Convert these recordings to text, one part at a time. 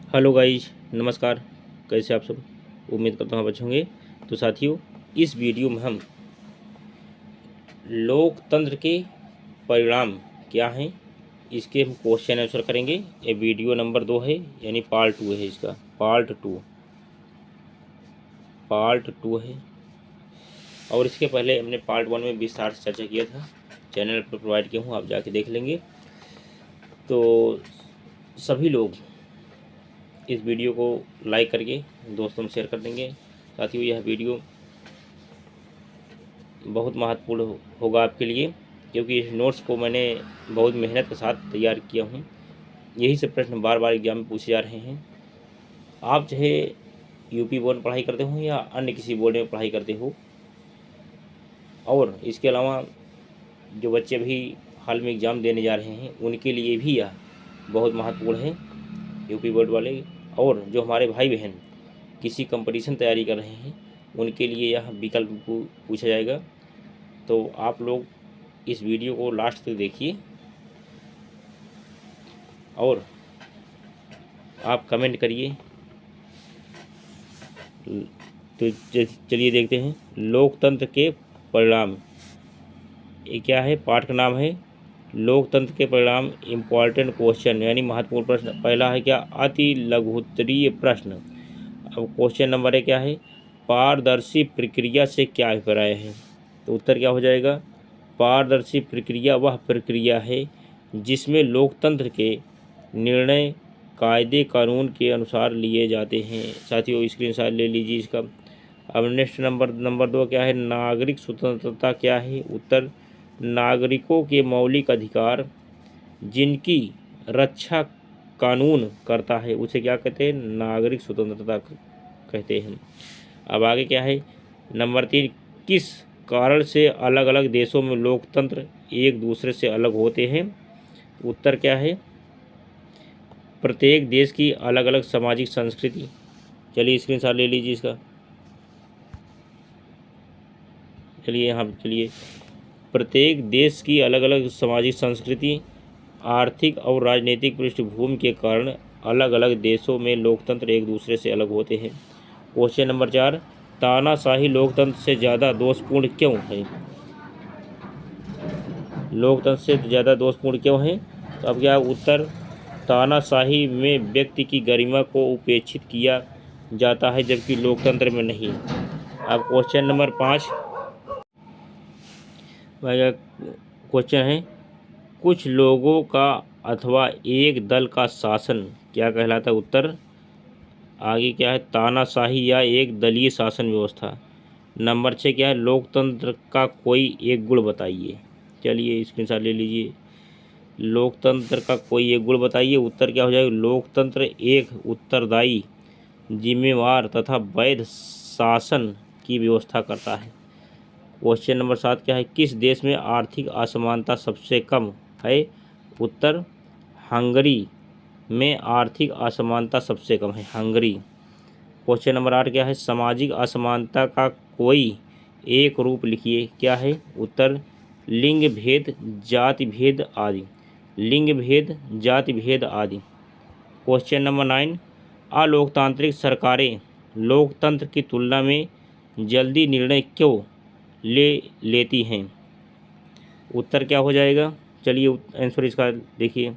Hello guys, नमस्कार। कैसे आप सब? उम्मीद करता हूँ आप अच्छे होंगे। तो साथियों, इस वीडियो में हम लोकतंत्र के परिणाम क्या हैं इसके हम क्वेश्चन आंसर करेंगे। ये वीडियो नंबर 2 है, यानी पार्ट 2 है। इसका पार्ट टू है। और इसके पहले हमने पार्ट 1 में विस्तार से चर्चा किया था। चैनल पर प्रोवाइड किया हूँ, आप जाके देख लेंगे। तो सभी लोग इस वीडियो को लाइक करके दोस्तों में शेयर कर देंगे। साथियों, यह वीडियो बहुत महत्वपूर्ण होगा आपके लिए, क्योंकि इस नोट्स को मैंने बहुत मेहनत के साथ तैयार किया हूँ। यही सब प्रश्न बार बार एग्जाम में पूछे जा रहे हैं। आप चाहे यूपी बोर्ड में पढ़ाई करते हो या अन्य किसी बोर्ड में पढ़ाई करते हो, और इसके अलावा जो बच्चे भी हाल में एग्ज़ाम देने जा रहे हैं उनके लिए भी यह बहुत महत्वपूर्ण है, यूपी बोर्ड वाले। और जो हमारे भाई बहन किसी कंपटीशन तैयारी कर रहे हैं उनके लिए यह विकल्प पूछा जाएगा। तो आप लोग इस वीडियो को लास्ट तक देखिए और आप कमेंट करिए। तो चलिए देखते हैं लोकतंत्र के परिणाम। ये क्या है? पाठ का नाम है लोकतंत्र के परिणाम, इम्पॉर्टेंट क्वेश्चन, यानी महत्वपूर्ण प्रश्न। पहला है क्या? अति लघुत्तरीय प्रश्न। अब क्वेश्चन नंबर है क्या है? पारदर्शी प्रक्रिया से क्या अभिप्राय है? तो उत्तर क्या हो जाएगा? पारदर्शी प्रक्रिया वह प्रक्रिया है जिसमें लोकतंत्र के निर्णय कायदे कानून के अनुसार लिए जाते हैं। साथियों, स्क्रीनशॉट ले लीजिए इसका। अब नेक्स्ट नंबर 2 क्या है? नागरिक स्वतंत्रता क्या है? उत्तर नागरिकों के मौलिक अधिकार जिनकी रक्षा कानून करता है उसे क्या कहते हैं? नागरिक स्वतंत्रता कहते हैं। अब आगे क्या है? नंबर 3, किस कारण से अलग अलग देशों में लोकतंत्र एक दूसरे से अलग होते हैं? उत्तर क्या है? प्रत्येक देश की अलग अलग सामाजिक संस्कृति। चलिए स्क्रीनशॉट ले लीजिए इसका। चलिए प्रत्येक देश की अलग अलग सामाजिक संस्कृति, आर्थिक और राजनीतिक पृष्ठभूमि के कारण अलग अलग देशों में लोकतंत्र एक दूसरे से अलग होते हैं। क्वेश्चन नंबर 4, तानाशाही लोकतंत्र से ज़्यादा दोषपूर्ण क्यों है? लोकतंत्र से ज़्यादा दोषपूर्ण क्यों है? तो अब क्या उत्तर? तानाशाही में व्यक्ति की गरिमा को उपेक्षित किया जाता है जबकि लोकतंत्र में नहीं। अब क्वेश्चन नंबर 5 क्वेश्चन है, कुछ लोगों का अथवा एक दल का शासन क्या कहलाता है? उत्तर आगे क्या है? तानाशाही या एक दलीय शासन व्यवस्था। नंबर 6 क्या है? लोकतंत्र का कोई एक गुण बताइए। चलिए स्क्रीनशॉट ले लीजिए। लोकतंत्र का कोई एक गुण बताइए। उत्तर क्या हो जाएगा? लोकतंत्र एक उत्तरदायी, जिम्मेवार तथा वैध शासन की व्यवस्था करता है। क्वेश्चन नंबर 7 क्या है? किस देश में आर्थिक असमानता सबसे कम है? उत्तर हंगरी में आर्थिक असमानता सबसे कम है, हंगरी। क्वेश्चन नंबर 8 क्या है? सामाजिक असमानता का कोई एक रूप लिखिए। क्या है? उत्तर लिंग भेद, जाति भेद आदि। लिंग भेद, जाति भेद आदि। क्वेश्चन नंबर 9, अलोकतांत्रिक सरकारें लोकतंत्र की तुलना में जल्दी निर्णय क्यों ले लेती हैं? उत्तर क्या हो जाएगा? चलिए आंसर इसका देखिए।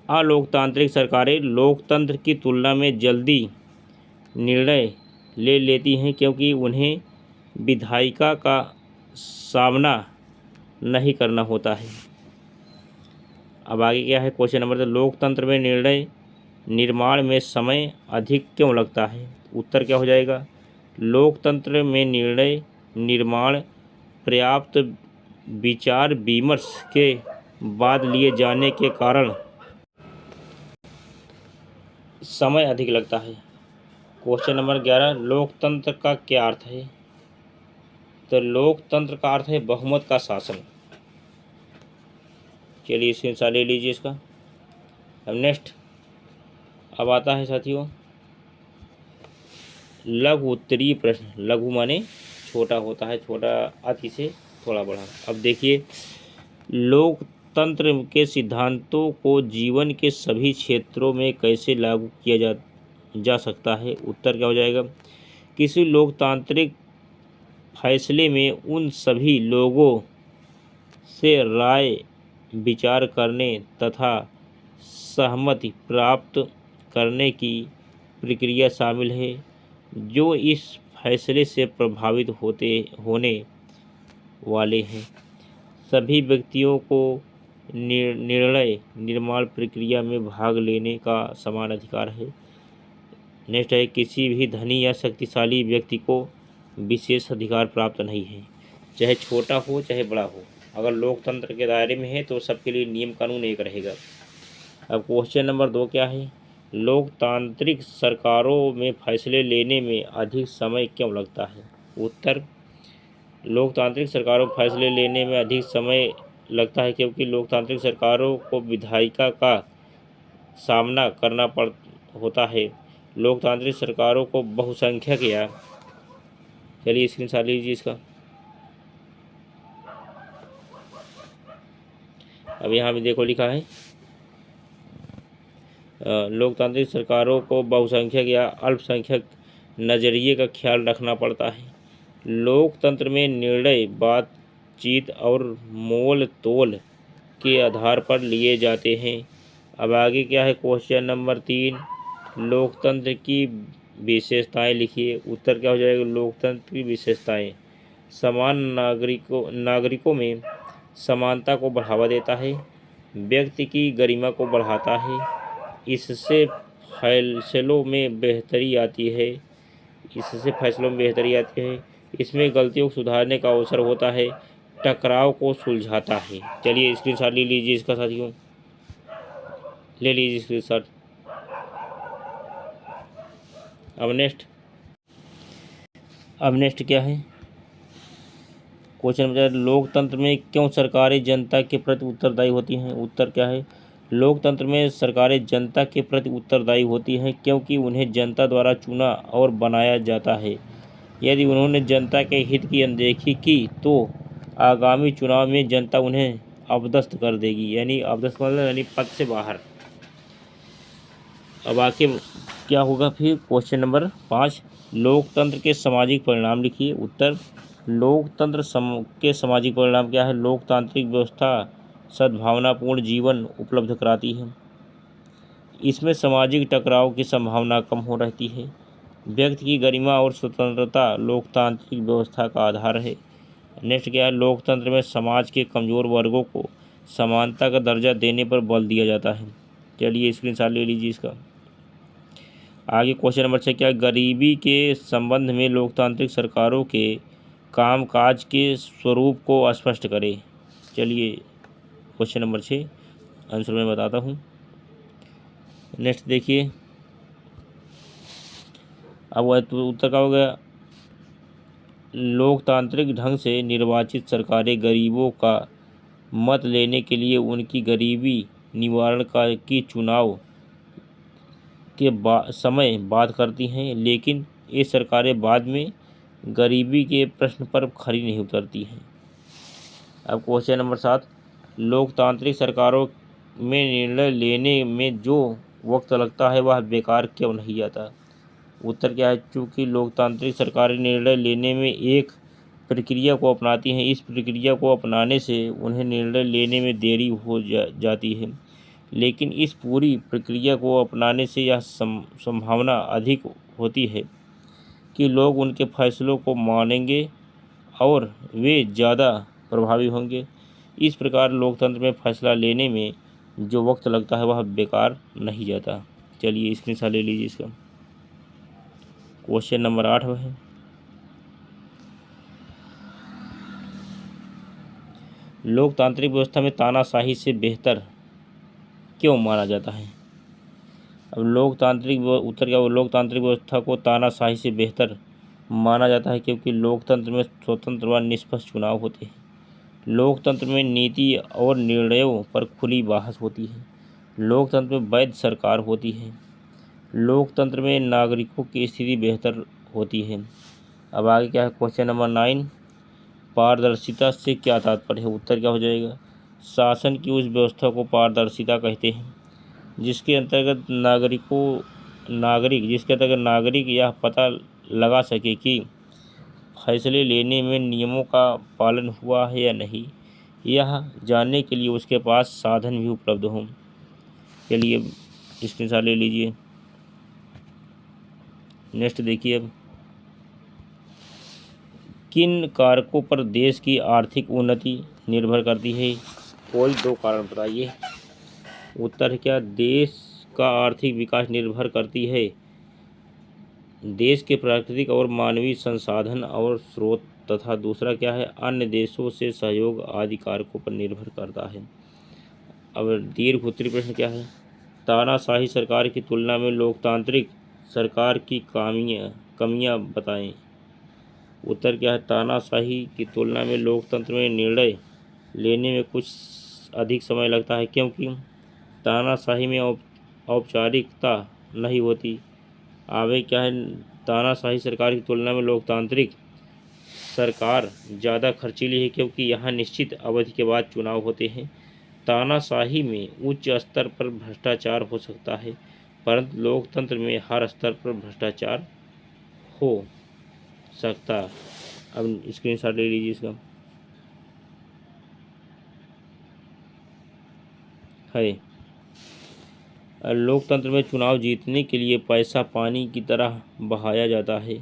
अलोकतांत्रिक सरकारें लोकतंत्र की तुलना में जल्दी निर्णय ले लेती हैं क्योंकि उन्हें विधायिका का सामना नहीं करना होता है। अब आगे क्या है? क्वेश्चन नंबर 10, लोकतंत्र में निर्णय निर्माण में समय अधिक क्यों लगता है? उत्तर क्या हो जाएगा? लोकतंत्र में निर्णय निर्माण पर्याप्त विचार विमर्श के बाद लिए जाने के कारण समय अधिक लगता है। क्वेश्चन नंबर 11, लोकतंत्र का क्या अर्थ है? तो लोकतंत्र का अर्थ है बहुमत का शासन। चलिए स्क्रीनशॉट ले लीजिए इसका। अब नेक्स्ट अब आता है साथियों लघु उत्तरीय प्रश्न। लघु माने छोटा होता है, छोटा अति से थोड़ा बड़ा। अब देखिए, लोक लोकतंत्र के सिद्धांतों को जीवन के सभी क्षेत्रों में कैसे लागू किया जा सकता है? उत्तर क्या हो जाएगा? किसी लोकतांत्रिक फैसले में उन सभी लोगों से राय विचार करने तथा सहमति प्राप्त करने की प्रक्रिया शामिल है जो इस फैसले से प्रभावित होने वाले हैं। सभी व्यक्तियों को निर्णय निर्माण प्रक्रिया में भाग लेने का समान अधिकार है। नेक्स्ट है, किसी भी धनी या शक्तिशाली व्यक्ति को विशेष अधिकार प्राप्त नहीं है, चाहे छोटा हो चाहे बड़ा हो। अगर लोकतंत्र के दायरे में है तो सबके लिए नियम कानून एक रहेगा। अब क्वेश्चन नंबर 2 क्या है? लोकतांत्रिक सरकारों में फैसले लेने में अधिक समय क्यों लगता है? उत्तर, लोकतांत्रिक सरकारों में फैसले लेने में अधिक समय लगता है क्योंकि लोकतांत्रिक सरकारों को विधायिका का सामना करना होता है। लोकतांत्रिक सरकारों को बहुसंख्यक या, चलिए स्क्रीनशॉट लीजिए इसका। अब यहाँ भी देखो लिखा है, लोकतांत्रिक सरकारों को बहुसंख्यक या अल्पसंख्यक नज़रिए का ख्याल रखना पड़ता है। लोकतंत्र में निर्णय बातचीत और मोल तोल के आधार पर लिए जाते हैं। अब आगे क्या है? क्वेश्चन नंबर 3, लोकतंत्र की विशेषताएं लिखिए। उत्तर क्या हो जाएगा? लोकतंत्र की विशेषताएं समान नागरिकों में समानता को बढ़ावा देता है, व्यक्ति की गरिमा को बढ़ाता है, इससे फैसलों में बेहतरी आती है, इसमें गलतियों को सुधारने का अवसर होता है, टकराव को सुलझाता है। चलिए स्क्रीनशॉट ले लीजिए इसका साथियों, ले लीजिए स्क्रीनशॉट। अब नेक्स्ट क्या है? क्वेश्चन नंबर 4, लोकतंत्र में क्यों सरकारें जनता के प्रति उत्तरदायी होती हैं? उत्तर क्या है? लोकतंत्र में सरकारें जनता के प्रति उत्तरदायी होती हैं क्योंकि उन्हें जनता द्वारा चुना और बनाया जाता है। यदि उन्होंने जनता के हित की अनदेखी की तो आगामी चुनाव में जनता उन्हें अपदस्थ कर देगी, यानी अपदस्थ मतलब यानी पद से बाहर। अब आके क्या होगा फिर? क्वेश्चन नंबर 5, लोकतंत्र के सामाजिक परिणाम लिखिए। उत्तर, लोकतंत्र के सामाजिक परिणाम क्या है? लोकतांत्रिक व्यवस्था सद्भावनापूर्ण जीवन उपलब्ध कराती है, इसमें सामाजिक टकराव की संभावना कम हो रहती है, व्यक्ति की गरिमा और स्वतंत्रता लोकतांत्रिक व्यवस्था का आधार है। नेक्स्ट क्या है? लोकतंत्र में समाज के कमज़ोर वर्गों को समानता का दर्जा देने पर बल दिया जाता है। चलिए स्क्रीनशॉट ले लीजिए इसका। आगे क्वेश्चन नंबर 6, क्या गरीबी के संबंध में लोकतांत्रिक सरकारों के कामकाज के स्वरूप को स्पष्ट करें? चलिए क्वेश्चन नंबर 6 आंसर मैं बताता हूँ। नेक्स्ट देखिए, अब उत्तर क्या हो गया? लोकतांत्रिक ढंग से निर्वाचित सरकारें गरीबों का मत लेने के लिए उनकी गरीबी निवारण की चुनाव के समय बात करती हैं, लेकिन ये सरकारें बाद में गरीबी के प्रश्न पर खरी नहीं उतरती हैं। अब क्वेश्चन नंबर 7, लोकतांत्रिक सरकारों में निर्णय लेने में जो वक्त लगता है वह बेकार क्यों नहीं जाता? उत्तर क्या है? चूँकि लोकतांत्रिक सरकारें निर्णय लेने में एक प्रक्रिया को अपनाती हैं, इस प्रक्रिया को अपनाने से उन्हें निर्णय लेने में देरी हो जाती है, लेकिन इस पूरी प्रक्रिया को अपनाने से यह संभावना अधिक होती है कि लोग उनके फैसलों को मानेंगे और वे ज़्यादा प्रभावी होंगे। इस प्रकार लोकतंत्र में फैसला लेने में जो वक्त लगता है वह बेकार नहीं जाता। चलिए स्क्रीनशॉट ले लीजिए इसका। क्वेश्चन नंबर 8 है, लोकतांत्रिक व्यवस्था में तानाशाही से बेहतर क्यों माना जाता है? अब उत्तर क्या? लोकतांत्रिक व्यवस्था को तानाशाही से बेहतर माना जाता है क्योंकि लोकतंत्र में स्वतंत्र व निष्पक्ष चुनाव होते हैं, लोकतंत्र में नीति और निर्णयों पर खुली बहस होती है, लोकतंत्र में वैध सरकार होती है, लोकतंत्र में नागरिकों की स्थिति बेहतर होती है। अब आगे क्या है? क्वेश्चन नंबर 9, पारदर्शिता से क्या तात्पर्य है? उत्तर क्या हो जाएगा? शासन की उस व्यवस्था को पारदर्शिता कहते हैं जिसके अंतर्गत नागरिक यह पता लगा सके कि फैसले लेने में नियमों का पालन हुआ है या नहीं, यह जानने के लिए उसके पास साधन भी उपलब्ध हों। चलिए स्क्रीनशॉट ले लीजिए। नेक्स्ट देखिए, अब किन कारकों पर देश की आर्थिक उन्नति निर्भर करती है? कोई दो कारण बताइए। उत्तर क्या, देश का आर्थिक विकास निर्भर करती है देश के प्राकृतिक और मानवीय संसाधन और स्रोत, तथा दूसरा क्या है, अन्य देशों से सहयोग आदि कारकों पर निर्भर करता है। अब दीर्घ उत्तरी प्रश्न क्या है, तानाशाही सरकार की तुलना में लोकतांत्रिक सरकार की कमियां बताएं। उत्तर क्या है, तानाशाही की तुलना में लोकतंत्र में निर्णय लेने में कुछ अधिक समय लगता है क्योंकि तानाशाही में औपचारिकता नहीं होती। आगे क्या है, तानाशाही सरकार की तुलना में लोकतांत्रिक सरकार ज़्यादा खर्चीली है क्योंकि यहाँ निश्चित अवधि के बाद चुनाव होते हैं। तानाशाही में उच्च स्तर पर भ्रष्टाचार हो सकता है परंतु लोकतंत्र में हर स्तर पर भ्रष्टाचार हो सकता। अब स्क्रीनशॉट ले लीजिए इसका। है लोकतंत्र में चुनाव जीतने के लिए पैसा पानी की तरह बहाया जाता है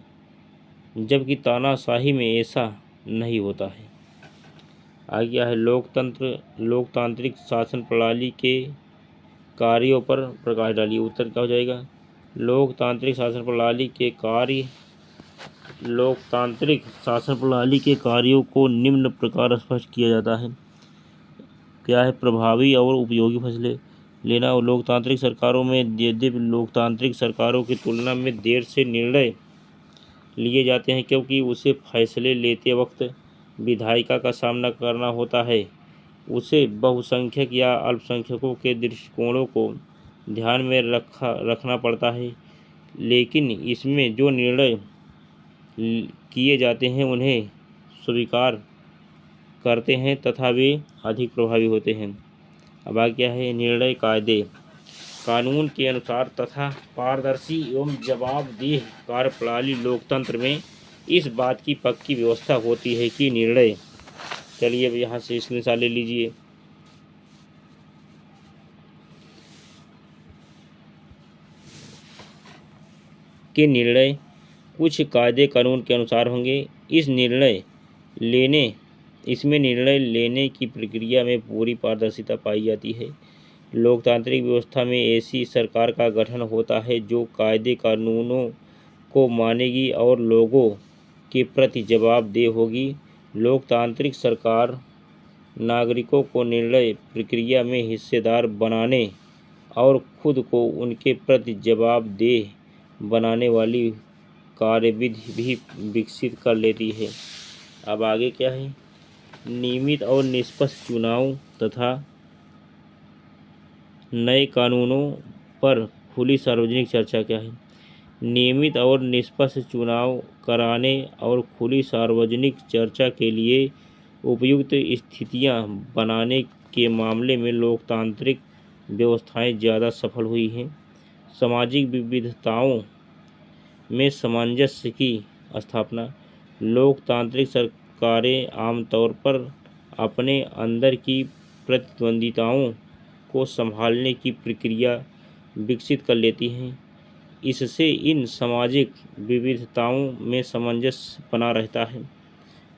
जबकि तानाशाही में ऐसा नहीं होता है। आगे है, लोकतांत्रिक शासन प्रणाली के कार्यों पर प्रकाश डालिए। उत्तर क्या हो जाएगा, लोकतांत्रिक शासन प्रणाली के कार्यों को निम्न प्रकार स्पष्ट किया जाता है। क्या है, प्रभावी और उपयोगी फैसले लेना। और लोकतांत्रिक सरकारों में यद्यपि लोकतांत्रिक सरकारों की तुलना में देर से निर्णय लिए जाते हैं क्योंकि उसे फैसले लेते वक्त विधायिका का सामना करना होता है, उसे बहुसंख्यक या अल्पसंख्यकों के दृष्टिकोणों को ध्यान में रखना पड़ता है, लेकिन इसमें जो निर्णय किए जाते हैं उन्हें स्वीकार करते हैं तथा वे अधिक प्रभावी होते हैं। अब आगे क्या है, निर्णय कायदे कानून के अनुसार तथा पारदर्शी एवं जवाबदेह कार्यप्रणाली लोकतंत्र में इस बात की पक्की व्यवस्था होती है कि निर्णय, चलिए अब यहाँ से स्क्रीनशॉट ले लीजिए। के निर्णय कुछ कायदे कानून के अनुसार होंगे। इसमें निर्णय लेने की प्रक्रिया में पूरी पारदर्शिता पाई जाती है। लोकतांत्रिक व्यवस्था में ऐसी सरकार का गठन होता है जो कायदे कानूनों को मानेगी और लोगों के प्रति जवाबदेह होगी। लोकतांत्रिक सरकार नागरिकों को निर्णय प्रक्रिया में हिस्सेदार बनाने और खुद को उनके प्रति जवाबदेह बनाने वाली कार्यविधि भी विकसित कर लेती है। अब आगे क्या है, नियमित और निष्पक्ष चुनाव तथा नए कानूनों पर खुली सार्वजनिक चर्चा। क्या है, नियमित और निष्पक्ष चुनाव कराने और खुली सार्वजनिक चर्चा के लिए उपयुक्त स्थितियां बनाने के मामले में लोकतांत्रिक व्यवस्थाएं ज़्यादा सफल हुई हैं। सामाजिक विविधताओं में सामंजस्य की स्थापना। लोकतांत्रिक सरकारें आमतौर पर अपने अंदर की प्रतिद्वंदिताओं को संभालने की प्रक्रिया विकसित कर लेती हैं। इससे इन सामाजिक विविधताओं में सामंजस्य बना रहता है।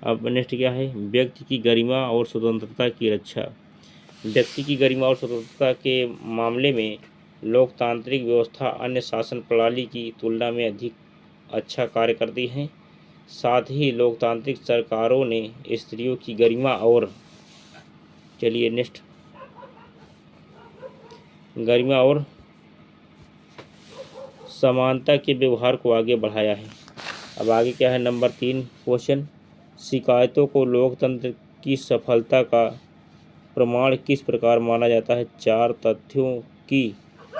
अब नेक्स्ट क्या है, व्यक्ति की गरिमा और स्वतंत्रता की रक्षा। व्यक्ति की गरिमा और स्वतंत्रता के मामले में लोकतांत्रिक व्यवस्था अन्य शासन प्रणाली की तुलना में अधिक अच्छा कार्य करती हैं। साथ ही लोकतांत्रिक सरकारों ने स्त्रियों की गरिमा और समानता के व्यवहार को आगे बढ़ाया है। अब आगे क्या है, नंबर 3 क्वेश्चन, शिकायतों को लोकतंत्र की सफलता का प्रमाण किस प्रकार माना जाता है? 4 तथ्यों की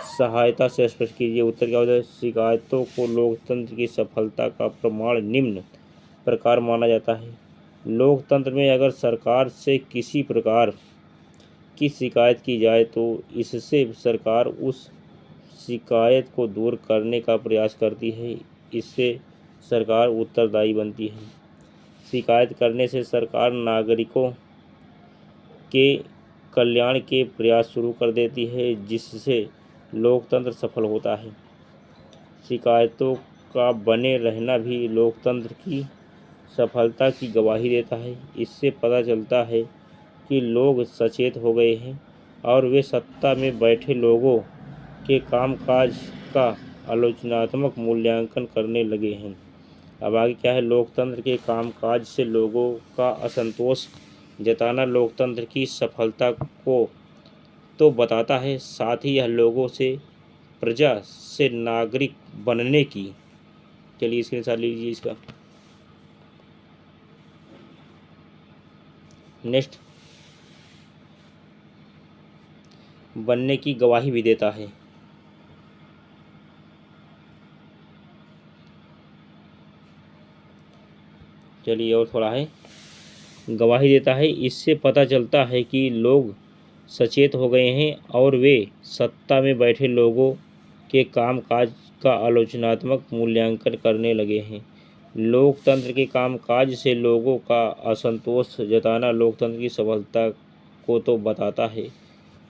सहायता से स्पष्ट कीजिए। उत्तर क्या होता है, शिकायतों को लोकतंत्र की सफलता का प्रमाण निम्न प्रकार माना जाता है। लोकतंत्र में अगर सरकार से किसी प्रकार की शिकायत की जाए तो इससे सरकार उस शिकायत को दूर करने का प्रयास करती है। इससे सरकार उत्तरदायी बनती है। शिकायत करने से सरकार नागरिकों के कल्याण के प्रयास शुरू कर देती है, जिससे लोकतंत्र सफल होता है। शिकायतों का बने रहना भी लोकतंत्र की सफलता की गवाही देता है। इससे पता चलता है कि लोग सचेत हो गए हैं और वे सत्ता में बैठे लोगों के कामकाज का आलोचनात्मक मूल्यांकन करने लगे हैं। अब आगे क्या है, लोकतंत्र के कामकाज से लोगों का असंतोष जताना लोकतंत्र की सफलता को तो बताता है, साथ ही यह लोगों से प्रजा से नागरिक बनने की, चलिए स्क्रीनशॉट लीजिए इसका। नेक्स्ट, बनने की गवाही भी देता है। चलिए और थोड़ा है, गवाही देता है। इससे पता चलता है कि लोग सचेत हो गए हैं और वे सत्ता में बैठे लोगों के कामकाज का आलोचनात्मक मूल्यांकन करने लगे हैं। लोकतंत्र के कामकाज से लोगों का असंतोष जताना लोकतंत्र की सफलता को तो बताता है,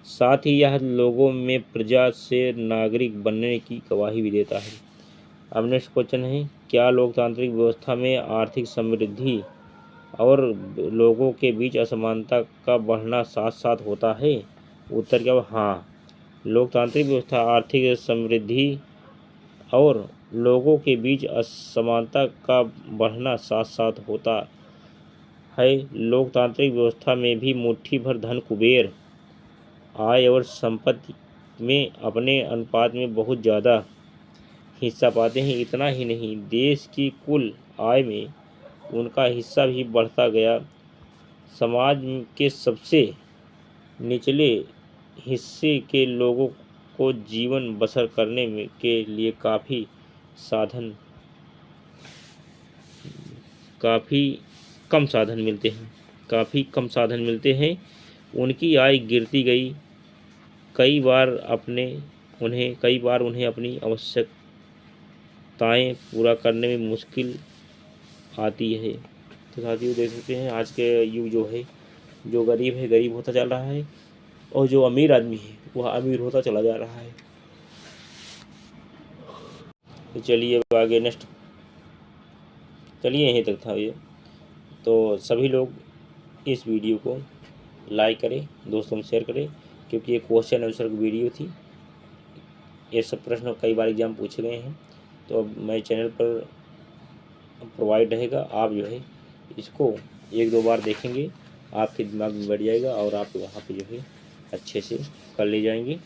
साथ ही यह लोगों में प्रजा से नागरिक बनने की गवाही भी देता है। अब नेक्स्ट क्वेश्चन है, क्या लोकतांत्रिक व्यवस्था में आर्थिक समृद्धि और लोगों के बीच असमानता का बढ़ना साथ साथ होता है? उत्तर क्या? हाँ, लोकतांत्रिक व्यवस्था आर्थिक समृद्धि और लोगों के बीच असमानता का बढ़ना साथ साथ होता है। लोकतांत्रिक व्यवस्था में भी मुट्ठी भर धन कुबेर आय और संपत्ति में अपने अनुपात में बहुत ज़्यादा हिस्सा पाते हैं। इतना ही नहीं, देश की कुल आय में उनका हिस्सा भी बढ़ता गया। समाज के सबसे निचले हिस्से के लोगों को जीवन बसर करने में के लिए काफ़ी कम साधन मिलते हैं। उनकी आय गिरती गई। कई बार उन्हें अपनी आवश्यकताएं पूरा करने में मुश्किल आती है। तो साथियों, देख सकते हैं आज के युग जो है, जो गरीब है गरीब होता चल रहा है और जो अमीर आदमी है वह अमीर होता चला जा रहा है। तो चलिए अब आगे नेक्स्ट, चलिए यहीं तक था ये। तो सभी लोग इस वीडियो को लाइक करें, दोस्तों में शेयर करें, क्योंकि ये क्वेश्चन आंसर की वीडियो थी। ये सब प्रश्न कई बार एग्जाम पूछे गए हैं, तो अब मेरे चैनल पर प्रोवाइड रहेगा। आप जो है इसको 1-2 बार देखेंगे, आपके दिमाग में बैठ जाएगा और आप वहाँ पे जो है अच्छे से कर ले जाएंगे।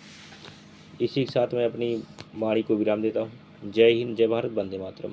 इसी के साथ मैं अपनी वाणी को विराम देता हूँ। जय हिंद, जय भारत, वंदे मातरम।